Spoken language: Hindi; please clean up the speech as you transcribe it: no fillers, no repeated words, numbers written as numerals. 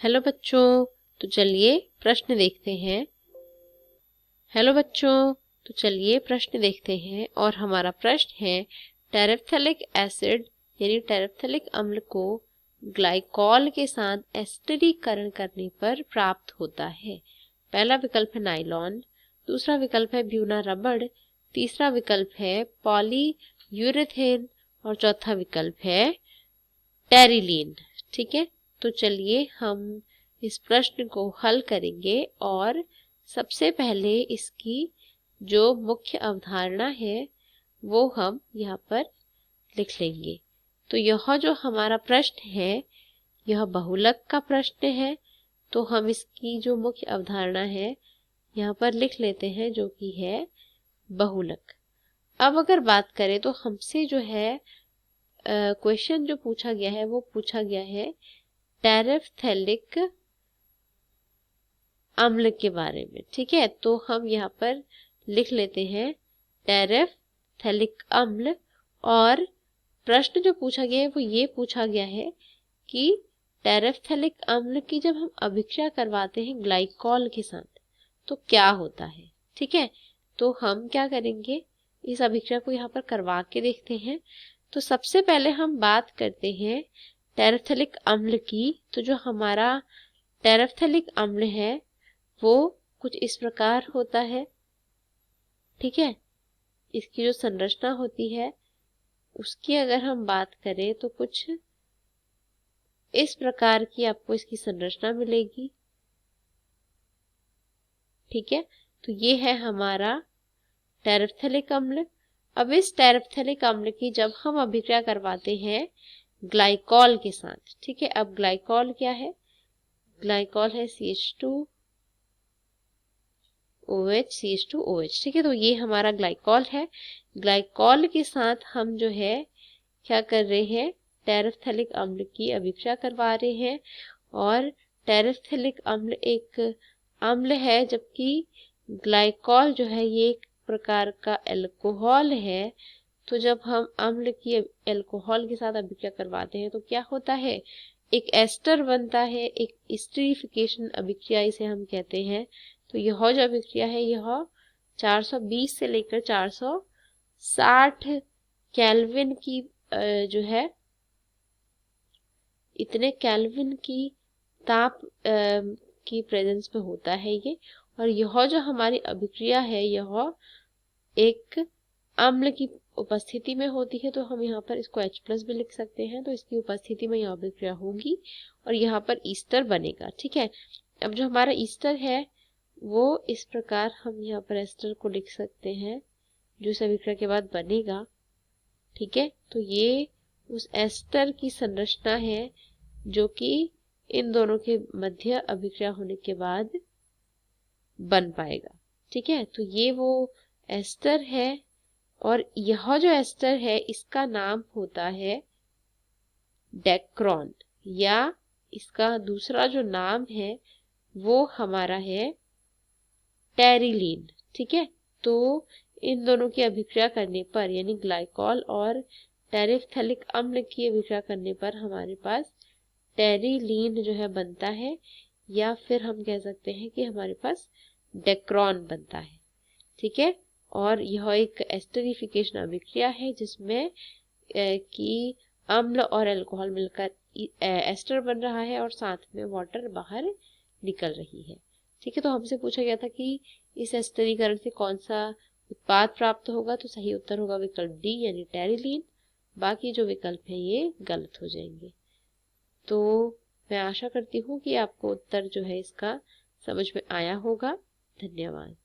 हेलो बच्चों, तो चलिए प्रश्न देखते हैं। हेलो बच्चों, तो चलिए प्रश्न देखते हैं और हमारा प्रश्न है टेरेप्थेलिक एसिड यानी टेरेप्थेलिक अम्ल को ग्लाइकॉल के साथ एस्टरीकरण करने पर प्राप्त होता है। पहला विकल्प है नाइलॉन, दूसरा विकल्प है ब्यूना रबड़, तीसरा विकल्प है पॉलीयूरेथेन और चौथा विकल्प है टेरिलीन। ठीक है, तो चलिए हम इस प्रश्न को हल करेंगे और सबसे पहले इसकी जो मुख्य अवधारणा है वो हम यहाँ पर लिख लेंगे। तो यह जो हमारा प्रश्न है यह बहुलक का प्रश्न है, तो हम इसकी जो मुख्य अवधारणा है यहाँ पर लिख लेते हैं जो कि है बहुलक। अब अगर बात करें तो हमसे जो है क्वेश्चन जो पूछा गया है वो पूछा गया है टेरेप्थेलिक अम्ल के बारे में। ठीक है, तो हम यहाँ पर लिख लेते हैं टेरेप्थेलिक अम्ल। और प्रश्न जो पूछा गया है वो ये पूछा गया है कि टेरेप्थेलिक अम्ल की जब हम अभिक्रिया करवाते हैं ग्लाइकॉल के साथ तो क्या होता है। ठीक है, तो हम क्या करेंगे, इस अभिक्रिया को यहाँ पर करवा के देखते हैं। तो सबसे पहले हम बात करते हैं टेरेप्थेलिक अम्ल की। तो जो हमारा टेरेप्थेलिक अम्ल है वो कुछ इस प्रकार होता है। ठीक है, इसकी जो संरचना होती है उसकी अगर हम बात करें तो कुछ इस प्रकार की आपको इसकी संरचना मिलेगी। ठीक है, तो ये है हमारा टेरेप्थेलिक अम्ल। अब इस टेरेप्थेलिक अम्ल की जब हम अभिक्रिया करवाते हैं ग्लाइकॉल के साथ, ठीक है, अब ग्लाइकॉल क्या है, ग्लाइकॉल है CH2OH CH2OH। ठीक है, तो ये हमारा ग्लाइकॉल है। ग्लाइकॉल के साथ हम जो है क्या कर रहे हैं, टेरेप्थेलिक अम्ल की अभिक्रिया करवा रहे हैं। और टेरेप्थेलिक अम्ल एक अम्ल है जबकि ग्लाइकॉल जो है ये एक प्रकार का एल्कोहल है। तो जब हम अम्ल की एल्कोहल के साथ अभिक्रिया करवाते हैं तो क्या होता है, एक एस्टर बनता है, एक एस्टरीफिकेशन अभिक्रिया इसे हम कहते हैं। तो यह जो अभिक्रिया है यह 420 से लेकर 460 केल्विन की जो है इतने केल्विन की ताप की प्रेजेंस में होता है ये। और यह जो हमारी अभिक्रिया है यह एक अम्ल की उपस्थिति में होती है। तो हम यहाँ पर इसको H+ भी लिख सकते हैं। तो इसकी उपस्थिति में यह अभिक्रिया होगी और यहाँ पर ईस्टर बनेगा। ठीक है, अब जो हमारा ईस्टर है वो इस प्रकार हम यहाँ पर एस्टर को लिख सकते हैं जो इस अभिक्रिया के बाद बनेगा। ठीक है, तो ये उस एस्टर की संरचना है जो कि इन दोनों के मध्य अभिक्रिया होने के बाद बन पाएगा। ठीक है, तो ये वो एस्टर है और यह जो एस्टर है इसका नाम होता है डेक्रॉन, या इसका दूसरा जो नाम है वो हमारा है टेरिलीन। ठीक है, तो इन दोनों की अभिक्रिया करने पर यानी ग्लाइकॉल और टेरेप्थेलिक अम्ल की अभिक्रिया करने पर हमारे पास टेरिलीन जो है बनता है, या फिर हम कह सकते हैं कि हमारे पास डेक्रॉन बनता है। ठीक है, और यह एक एस्टरीफिकेशन अभिक्रिया है जिसमें कि अम्ल और अल्कोहल मिलकर एस्टर बन रहा है और साथ में वाटर बाहर निकल रही है। ठीक है, तो हमसे पूछा गया था कि इस एस्टरीकरण से कौन सा उत्पाद प्राप्त होगा, तो सही उत्तर होगा विकल्प डी यानी टेरिलीन। बाकी जो विकल्प है ये गलत हो जाएंगे। तो मैं आशा करती हूँ कि आपको उत्तर जो है इसका समझ में आया होगा। धन्यवाद।